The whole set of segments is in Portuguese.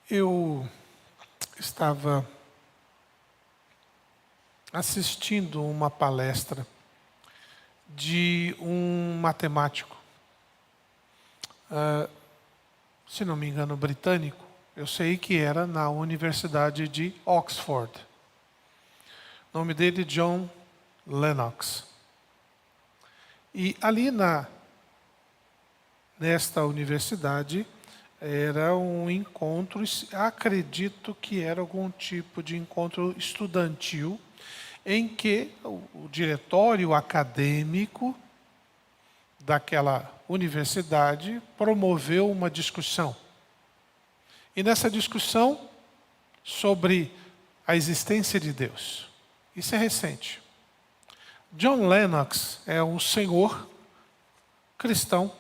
Eu estava assistindo uma palestra de um matemático, se não me engano, britânico. Eu sei que era na Universidade de Oxford. O nome dele é John Lennox. E ali nesta universidade era um encontro, acredito que era algum tipo de encontro estudantil, em que o diretório acadêmico daquela universidade promoveu uma discussão. E nessa discussão sobre a existência de Deus. Isso é recente. John Lennox é um senhor cristão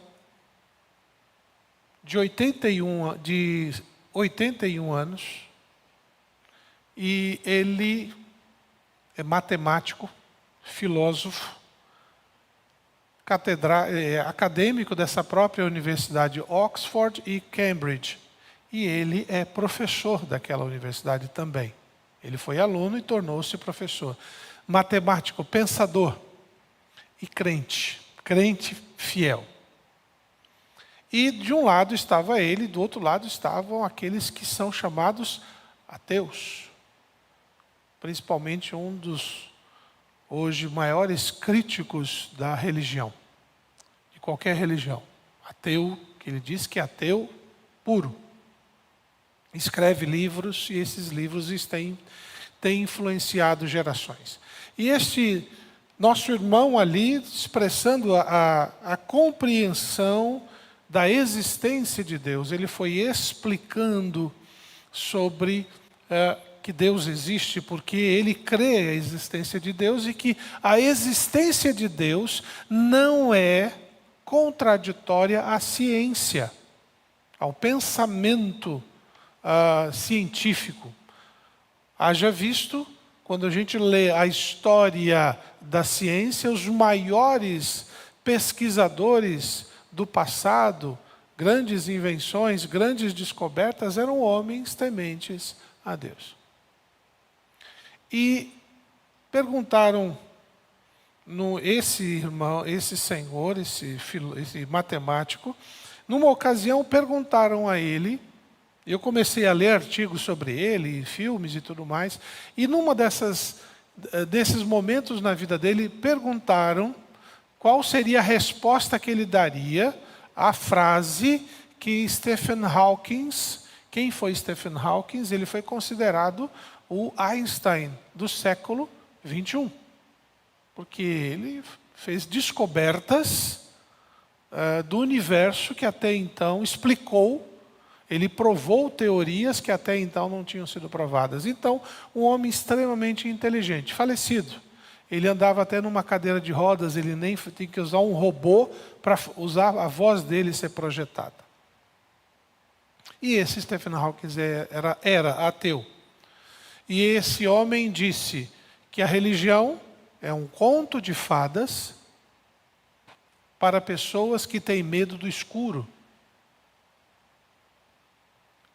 de 81 anos, e ele é matemático, filósofo, acadêmico dessa própria universidade, Oxford e Cambridge. E ele é professor daquela universidade também. Ele foi aluno e tornou-se professor. Matemático, pensador e crente fiel. E de um lado estava ele, do outro lado estavam aqueles que são chamados ateus. Principalmente um dos, hoje, maiores críticos da religião. De qualquer religião. Ateu, que ele diz que é ateu puro. Escreve livros e esses livros têm influenciado gerações. E este nosso irmão ali, expressando a compreensão da existência de Deus, ele foi explicando sobre que Deus existe, porque ele crê a existência de Deus e que a existência de Deus não é contraditória à ciência, ao pensamento científico. Haja visto, quando a gente lê a história da ciência, os maiores pesquisadores do passado, grandes invenções, grandes descobertas, eram homens tementes a Deus. E perguntaram, esse senhor, esse matemático, numa ocasião perguntaram a ele. Eu comecei a ler artigos sobre ele, filmes e tudo mais, e numa desses momentos na vida dele, perguntaram qual seria a resposta que ele daria à frase que Stephen Hawking, quem foi Stephen Hawking? Ele foi considerado o Einstein do século XXI, porque ele fez descobertas do universo que até então explicou. Ele provou teorias que até então não tinham sido provadas. Então, um homem extremamente inteligente, falecido. Ele andava até numa cadeira de rodas, ele nem tinha que usar um robô para usar a voz dele ser projetada. E esse Stephen Hawking era ateu. E esse homem disse que a religião é um conto de fadas para pessoas que têm medo do escuro.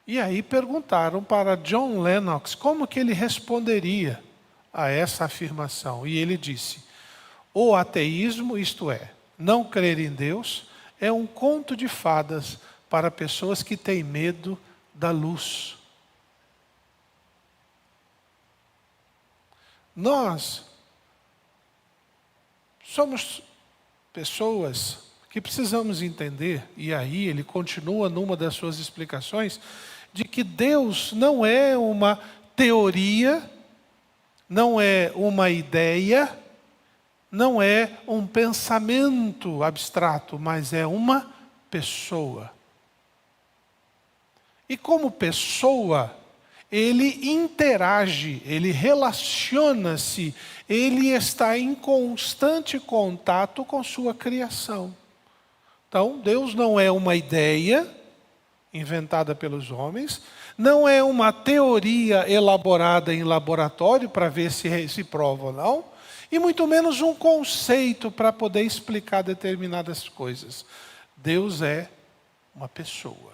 E aí perguntaram para John Lennox como que ele responderia a essa afirmação. E ele disse: o ateísmo, isto é, não crer em Deus, é um conto de fadas para pessoas que têm medo da luz. Nós somos pessoas que precisamos entender, e aí ele continua numa das suas explicações, de que Deus não é uma teoria, não é uma ideia, não é um pensamento abstrato, mas é uma pessoa. E como pessoa, ele interage, ele relaciona-se, ele está em constante contato com sua criação. Então, Deus não é uma ideia inventada pelos homens, não é uma teoria elaborada em laboratório para ver se prova ou não, e muito menos um conceito para poder explicar determinadas coisas. Deus é uma pessoa.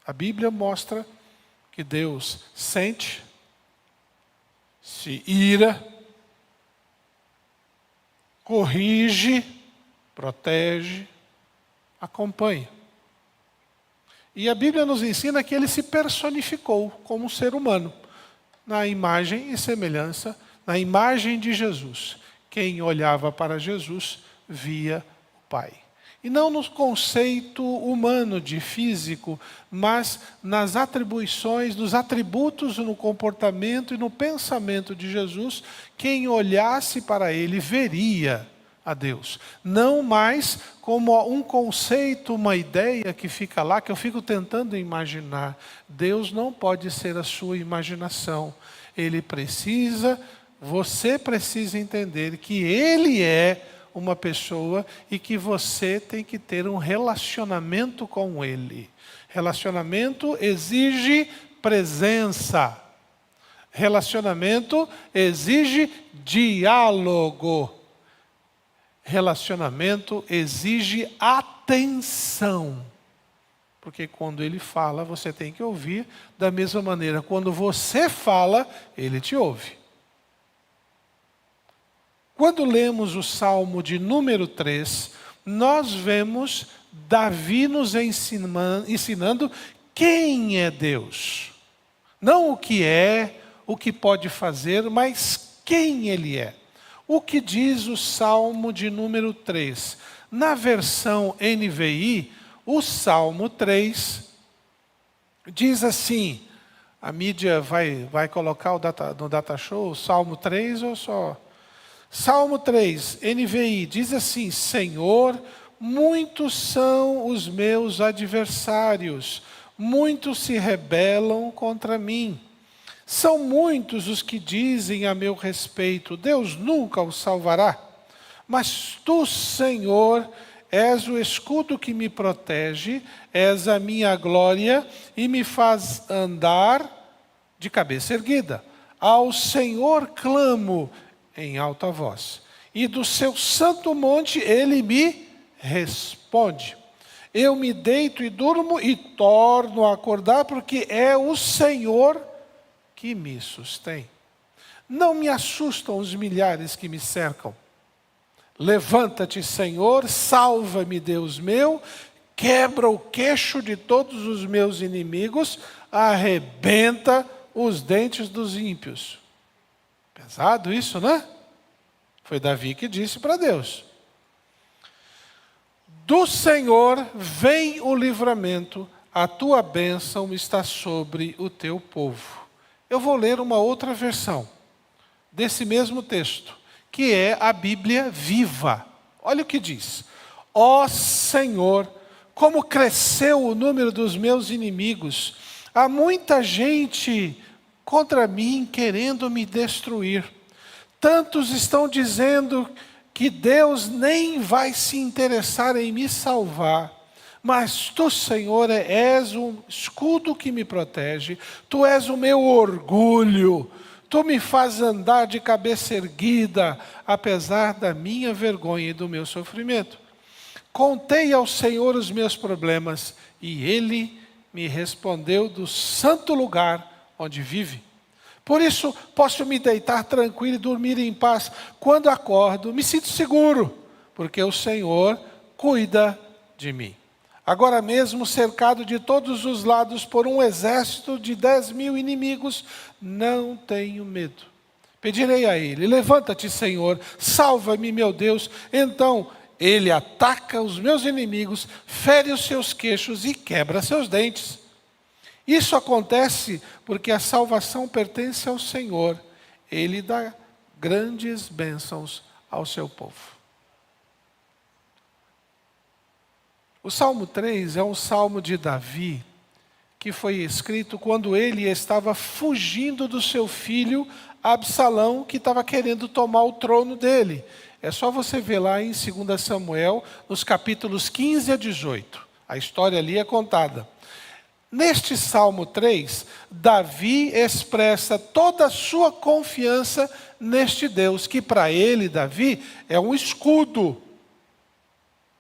A Bíblia mostra que Deus sente, se ira, corrige, protege, acompanha. E a Bíblia nos ensina que ele se personificou como um ser humano, na imagem e semelhança, na imagem de Jesus. Quem olhava para Jesus via o Pai. E não no conceito humano de físico, mas nas atribuições, nos atributos, no comportamento e no pensamento de Jesus, quem olhasse para ele veria a Deus. Não mais como um conceito, uma ideia que fica lá, que eu fico tentando imaginar. Deus não pode ser a sua imaginação. Você precisa entender que Ele é uma pessoa e que você tem que ter um relacionamento com Ele. Relacionamento exige presença. Relacionamento exige diálogo. Relacionamento exige atenção. Porque quando Ele fala, você tem que ouvir da mesma maneira. Quando você fala, Ele te ouve. Quando lemos o Salmo de número 3, nós vemos Davi nos ensinando quem é Deus. Não o que pode fazer, mas quem Ele é. O que diz o Salmo de número 3? Na versão NVI, o Salmo 3 diz assim, a mídia vai colocar no Data Show o Salmo 3 ou só... Salmo 3, NVI, diz assim: Senhor, muitos são os meus adversários, muitos se rebelam contra mim. São muitos os que dizem a meu respeito, Deus nunca os salvará. Mas tu, Senhor, és o escudo que me protege, és a minha glória e me faz andar de cabeça erguida. Ao Senhor clamo em alta voz, e do seu santo monte Ele me responde. Eu me deito e durmo e torno a acordar, porque é o Senhor que me sustém. Não me assustam os milhares que me cercam. Levanta-te, Senhor, salva-me, Deus meu, quebra o queixo de todos os meus inimigos, arrebenta os dentes dos ímpios. Pesado isso, né? Foi Davi que disse para Deus. Do Senhor vem o livramento, a tua bênção está sobre o teu povo. Eu vou ler uma outra versão desse mesmo texto, que é a Bíblia Viva. Olha o que diz. Ó Senhor, como cresceu o número dos meus inimigos. Há muita gente contra mim querendo me destruir. Tantos estão dizendo que Deus nem vai se interessar em me salvar. Mas tu, Senhor, és um escudo que me protege. Tu és o meu orgulho. Tu me faz andar de cabeça erguida, apesar da minha vergonha e do meu sofrimento. Contei ao Senhor os meus problemas, e Ele me respondeu do santo lugar onde vive. Por isso, posso me deitar tranquilo e dormir em paz. Quando acordo, me sinto seguro, porque o Senhor cuida de mim. Agora mesmo, cercado de todos os lados por um exército de 10.000 inimigos, não tenho medo. Pedirei a Ele, levanta-te, Senhor, salva-me, meu Deus. Então, Ele ataca os meus inimigos, fere os seus queixos e quebra seus dentes. Isso acontece porque a salvação pertence ao Senhor. Ele dá grandes bênçãos ao seu povo. O Salmo 3 é um salmo de Davi, que foi escrito quando ele estava fugindo do seu filho Absalão, que estava querendo tomar o trono dele. É só você ver lá em 2 Samuel, nos capítulos 15 a 18. A história ali é contada. Neste Salmo 3, Davi expressa toda a sua confiança neste Deus, que para ele, Davi, é um escudo,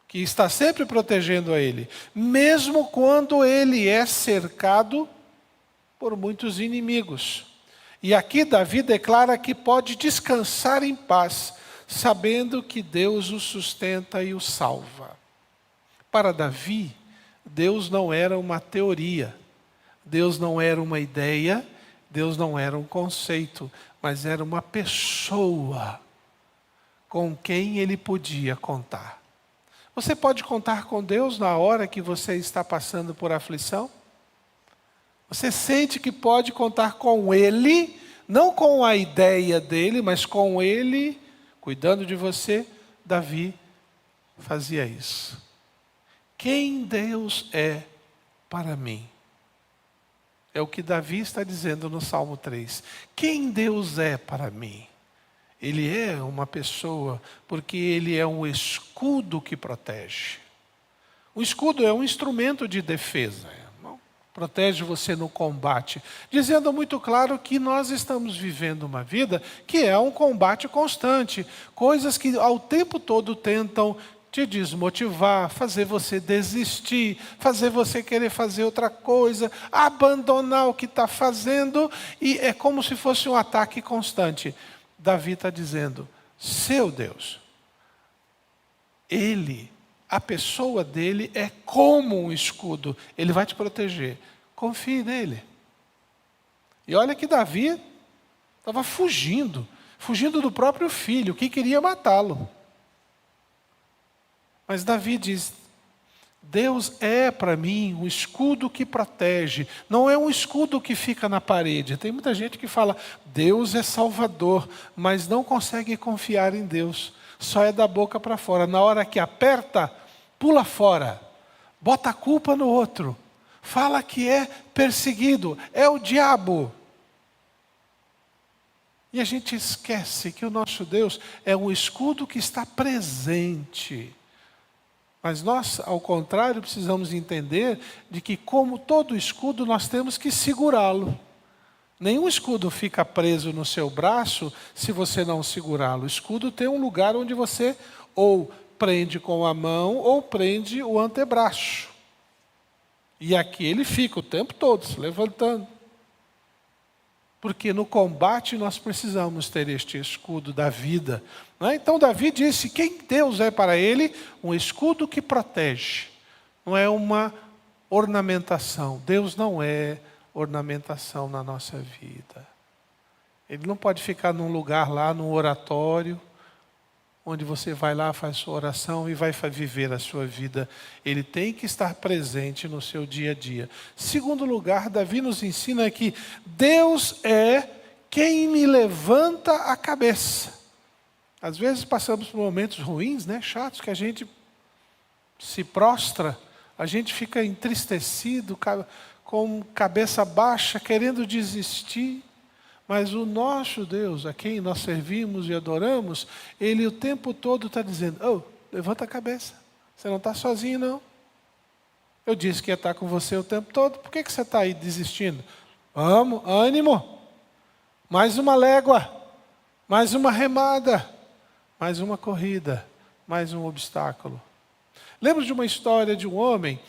que está sempre protegendo a ele, mesmo quando ele é cercado por muitos inimigos. E aqui Davi declara que pode descansar em paz, sabendo que Deus o sustenta e o salva. Para Davi, Deus não era uma teoria, Deus não era uma ideia, Deus não era um conceito, mas era uma pessoa com quem ele podia contar. Você pode contar com Deus na hora que você está passando por aflição? Você sente que pode contar com Ele, não com a ideia dele, mas com Ele, cuidando de você? Davi fazia isso. Quem Deus é para mim? É o que Davi está dizendo no Salmo 3. Quem Deus é para mim? Ele é uma pessoa, porque Ele é um escudo que protege. O escudo é um instrumento de defesa. Protege você no combate. Dizendo muito claro que nós estamos vivendo uma vida que é um combate constante. Coisas que ao tempo todo tentam te desmotivar, fazer você desistir, fazer você querer fazer outra coisa, abandonar o que está fazendo, e é como se fosse um ataque constante. Davi está dizendo, seu Deus, Ele, a pessoa dele é como um escudo, Ele vai te proteger, confie nele. E olha que Davi estava fugindo do próprio filho, que queria matá-lo. Mas Davi diz, Deus é para mim um escudo que protege, não é um escudo que fica na parede. Tem muita gente que fala, Deus é salvador, mas não consegue confiar em Deus, só é da boca para fora. Na hora que aperta, pula fora, bota a culpa no outro, fala que é perseguido, é o diabo. E a gente esquece que o nosso Deus é um escudo que está presente. Mas nós, ao contrário, precisamos entender de que, como todo escudo, nós temos que segurá-lo. Nenhum escudo fica preso no seu braço se você não segurá-lo. O escudo tem um lugar onde você ou prende com a mão ou prende o antebraço. E aqui ele fica o tempo todo se levantando. Porque no combate nós precisamos ter este escudo da vida. Então Davi disse, quem Deus é para ele? Um escudo que protege. Não é uma ornamentação. Deus não é ornamentação na nossa vida. Ele não pode ficar num lugar lá, num oratório, onde você vai lá, faz sua oração e vai viver a sua vida. Ele tem que estar presente no seu dia a dia. Segundo lugar, Davi nos ensina que Deus é quem me levanta a cabeça. Às vezes passamos por momentos ruins, chatos, que a gente se prostra, a gente fica entristecido, com cabeça baixa, querendo desistir. Mas o nosso Deus, a quem nós servimos e adoramos, Ele o tempo todo está dizendo, levanta a cabeça, você não está sozinho não. Eu disse que ia estar com você o tempo todo, por que você está aí desistindo? Vamos, ânimo, mais uma légua, mais uma remada, mais uma corrida, mais um obstáculo. Lembro de uma história de um homem,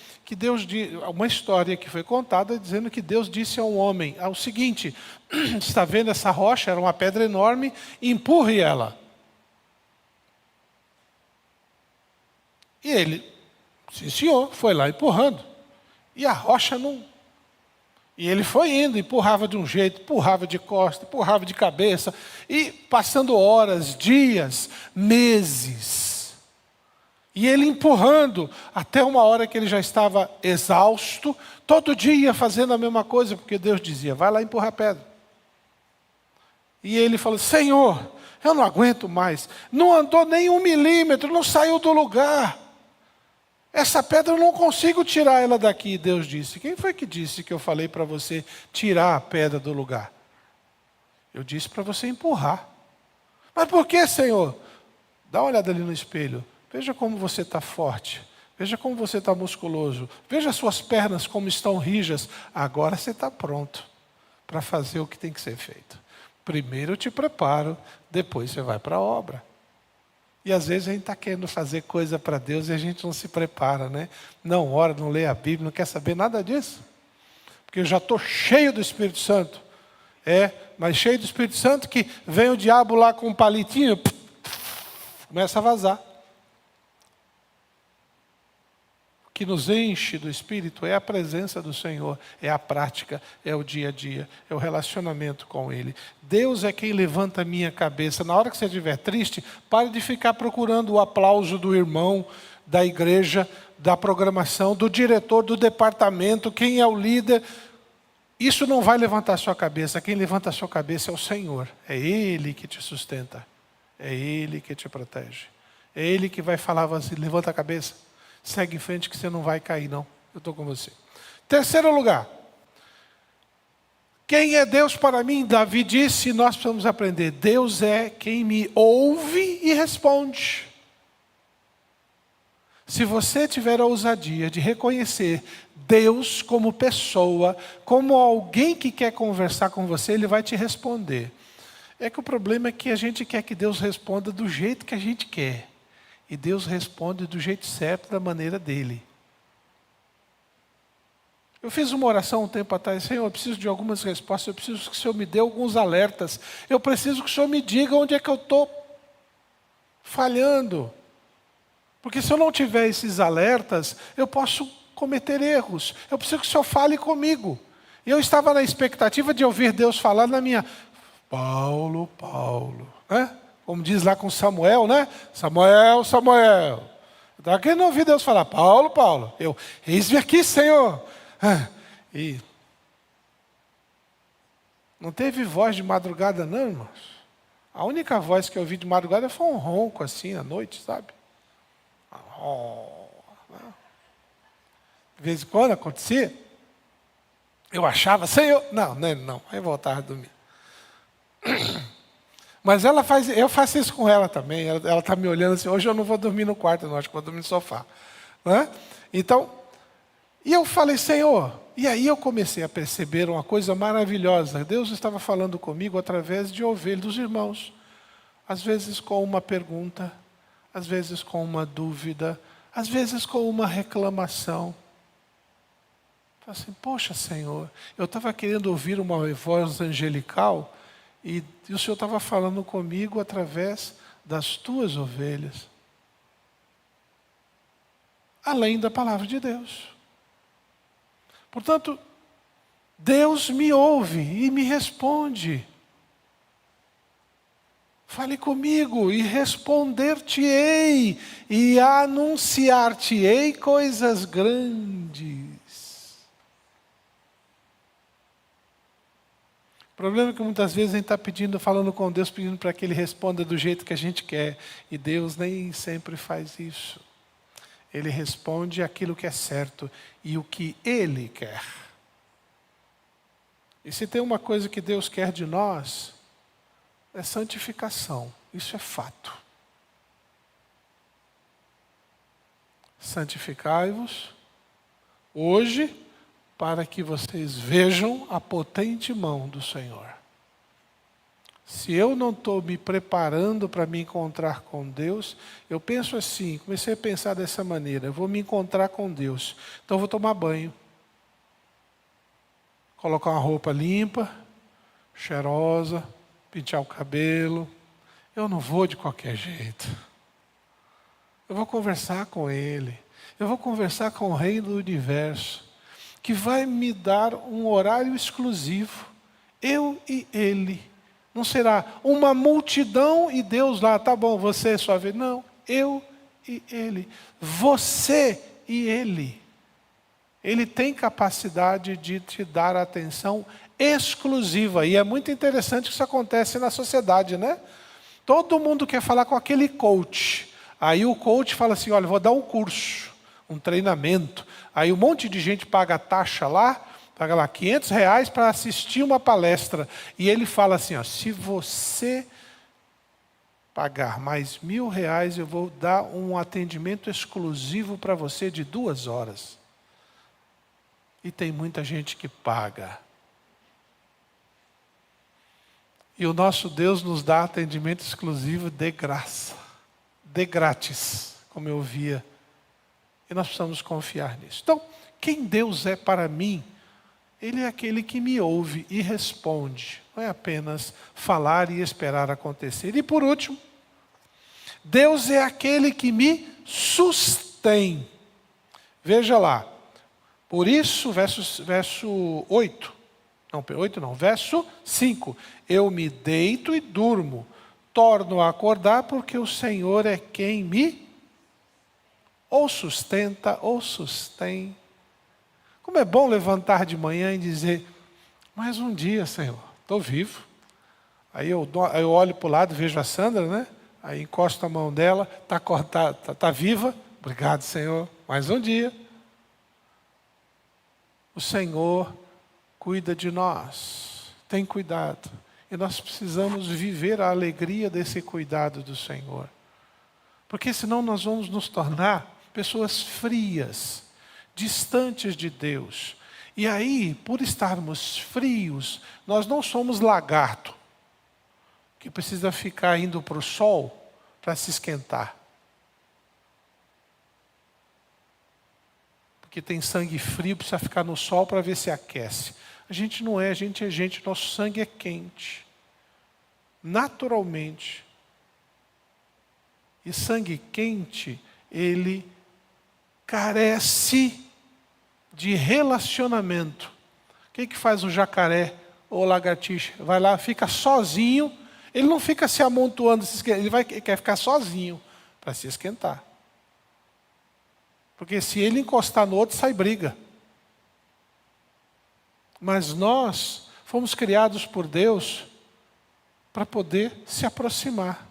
uma história que foi contada dizendo que Deus disse a um homem, o seguinte, está vendo essa rocha, era uma pedra enorme, empurre ela. E ele, sim senhor, foi lá empurrando. E a rocha não... E ele foi indo, empurrava de um jeito, empurrava de costa, empurrava de cabeça, e passando horas, dias, meses... E ele empurrando, até uma hora que ele já estava exausto, todo dia fazendo a mesma coisa, porque Deus dizia, vai lá empurrar a pedra. E ele falou, Senhor, eu não aguento mais, não andou nem 1 milímetro, não saiu do lugar. Essa pedra eu não consigo tirar ela daqui. E Deus disse, quem foi que disse que eu falei para você tirar a pedra do lugar? Eu disse para você empurrar. Mas por que, Senhor? Dá uma olhada ali no espelho. Veja como você está forte, veja como você está musculoso, veja as suas pernas como estão rijas. Agora você está pronto para fazer o que tem que ser feito. Primeiro eu te preparo, depois você vai para a obra. E às vezes a gente está querendo fazer coisa para Deus e a gente não se prepara, Não ora, não lê a Bíblia, não quer saber nada disso. porque eu já estou cheio do Espírito Santo. Mas cheio do Espírito Santo que vem o diabo lá com um palitinho, começa a vazar. O que nos enche do Espírito é a presença do Senhor, é a prática, é o dia a dia, é o relacionamento com Ele. Deus é quem levanta a minha cabeça. Na hora que você estiver triste, pare de ficar procurando o aplauso do irmão, da igreja, da programação, do diretor, do departamento, quem é o líder. Isso não vai levantar a sua cabeça. Quem levanta a sua cabeça é o Senhor. É Ele que te sustenta. É Ele que te protege. É Ele que vai falar assim, levanta a cabeça. Segue em frente que você não vai cair, não. Eu estou com você. Terceiro lugar. Quem é Deus para mim? Davi disse, e nós precisamos aprender. Deus é quem me ouve e responde. Se você tiver a ousadia de reconhecer Deus como pessoa, como alguém que quer conversar com você, Ele vai te responder. É que o problema é que a gente quer que Deus responda do jeito que a gente quer. E Deus responde do jeito certo, da maneira dele. Eu fiz uma oração um tempo atrás, Senhor, eu preciso de algumas respostas, eu preciso que o Senhor me dê alguns alertas. Eu preciso que o Senhor me diga onde é que eu estou falhando. Porque se eu não tiver esses alertas, eu posso cometer erros. Eu preciso que o Senhor fale comigo. E eu estava na expectativa de ouvir Deus falar na minha... Paulo, né? Como diz lá com Samuel, né? Samuel. Estava querendo ouvir Deus falar, Paulo. Eis-me aqui, Senhor. E não teve voz de madrugada, não, irmãos. A única voz que eu ouvi de madrugada foi um ronco assim, à noite, sabe? De vez em quando acontecia. Eu achava, Senhor... Não. Aí voltava a dormir. Mas eu faço isso com ela também. Ela está me olhando assim, hoje eu não vou dormir no quarto, não, acho que vou dormir no sofá. Né? Então, e eu falei, Senhor, e aí eu comecei a perceber uma coisa maravilhosa. Deus estava falando comigo através de ovelhas dos irmãos. Às vezes com uma pergunta, às vezes com uma dúvida, às vezes com uma reclamação. Falei assim, poxa Senhor, eu estava querendo ouvir uma voz angelical, e o Senhor estava falando comigo através das tuas ovelhas. Além da palavra de Deus. Portanto, Deus me ouve e me responde. Fale comigo e responder-te-ei e anunciar-te-ei coisas grandes. O problema é que muitas vezes a gente está falando com Deus, pedindo para que Ele responda do jeito que a gente quer. E Deus nem sempre faz isso. Ele responde aquilo que é certo e o que Ele quer. E se tem uma coisa que Deus quer de nós, é santificação. Isso é fato. Santificai-vos hoje, para que vocês vejam a potente mão do Senhor. Se eu não estou me preparando para me encontrar com Deus, eu penso assim, comecei a pensar dessa maneira, eu vou me encontrar com Deus, então eu vou tomar banho, colocar uma roupa limpa, cheirosa, pentear o cabelo. Eu não vou de qualquer jeito. Eu vou conversar com Ele, eu vou conversar com o Rei do Universo, que vai me dar um horário exclusivo, eu e Ele. Não será uma multidão e Deus lá, tá bom, você é sua vez. Não, eu e Ele. Você e Ele. Ele tem capacidade de te dar atenção exclusiva. E é muito interessante que isso acontece na sociedade, né? Todo mundo quer falar com aquele coach. Aí o coach fala assim, olha, vou dar um curso, um treinamento. Aí um monte de gente paga taxa lá, paga lá R$500 para assistir uma palestra. E ele fala assim, ó, se você pagar mais R$1.000, eu vou dar um atendimento exclusivo para você de 2 horas. E tem muita gente que paga. E o nosso Deus nos dá atendimento exclusivo de graça, de grátis, como eu via. E nós precisamos confiar nisso. Então, quem Deus é para mim? Ele é aquele que me ouve e responde. Não é apenas falar e esperar acontecer. E por último, Deus é aquele que me sustém. Veja lá. Por isso, verso 8. Não, 8 não. Verso 5. Eu me deito e durmo. Torno a acordar porque o Senhor é quem me ou sustenta ou sustém. Como é bom levantar de manhã e dizer, mais um dia, Senhor, estou vivo. Aí eu olho para o lado, vejo a Sandra, né? Aí encosto a mão dela, tá viva. Obrigado, Senhor, mais um dia. O Senhor cuida de nós, tem cuidado. E nós precisamos viver a alegria desse cuidado do Senhor. Porque senão nós vamos nos tornar pessoas frias, distantes de Deus. E aí, por estarmos frios, nós não somos lagarto, que precisa ficar indo para o sol para se esquentar. Porque tem sangue frio, precisa ficar no sol para ver se aquece. A gente não é, a gente é gente, nosso sangue é quente. Naturalmente. E sangue quente, ele carece de relacionamento. O que faz o jacaré ou lagartixa? Vai lá, fica sozinho, ele não fica se amontoando, ele quer ficar sozinho para se esquentar. Porque se ele encostar no outro, sai briga. Mas nós fomos criados por Deus para poder se aproximar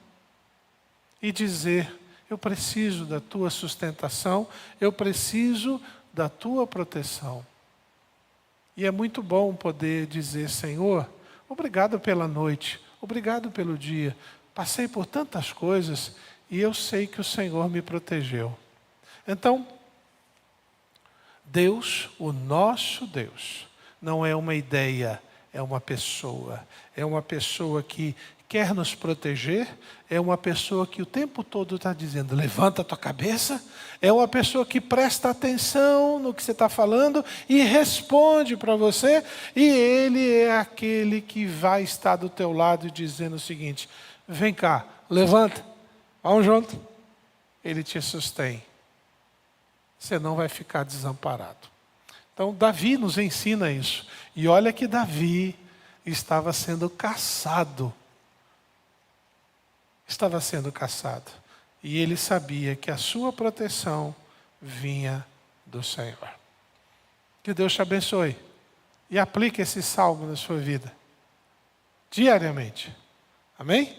e dizer, eu preciso da tua sustentação, eu preciso da tua proteção. E é muito bom poder dizer, Senhor, obrigado pela noite, obrigado pelo dia. Passei por tantas coisas e eu sei que o Senhor me protegeu. Então, Deus, o nosso Deus, não é uma ideia, é uma pessoa. É uma pessoa que quer nos proteger, é uma pessoa que o tempo todo está dizendo, levanta a tua cabeça, é uma pessoa que presta atenção no que você está falando e responde para você, e Ele é aquele que vai estar do teu lado dizendo o seguinte, vem cá, levanta, vamos junto, Ele te sustém, você não vai ficar desamparado. Então Davi nos ensina isso, e olha que Davi estava sendo caçado, e ele sabia que a sua proteção vinha do Senhor. Que Deus te abençoe e aplique esse salmo na sua vida, diariamente. Amém?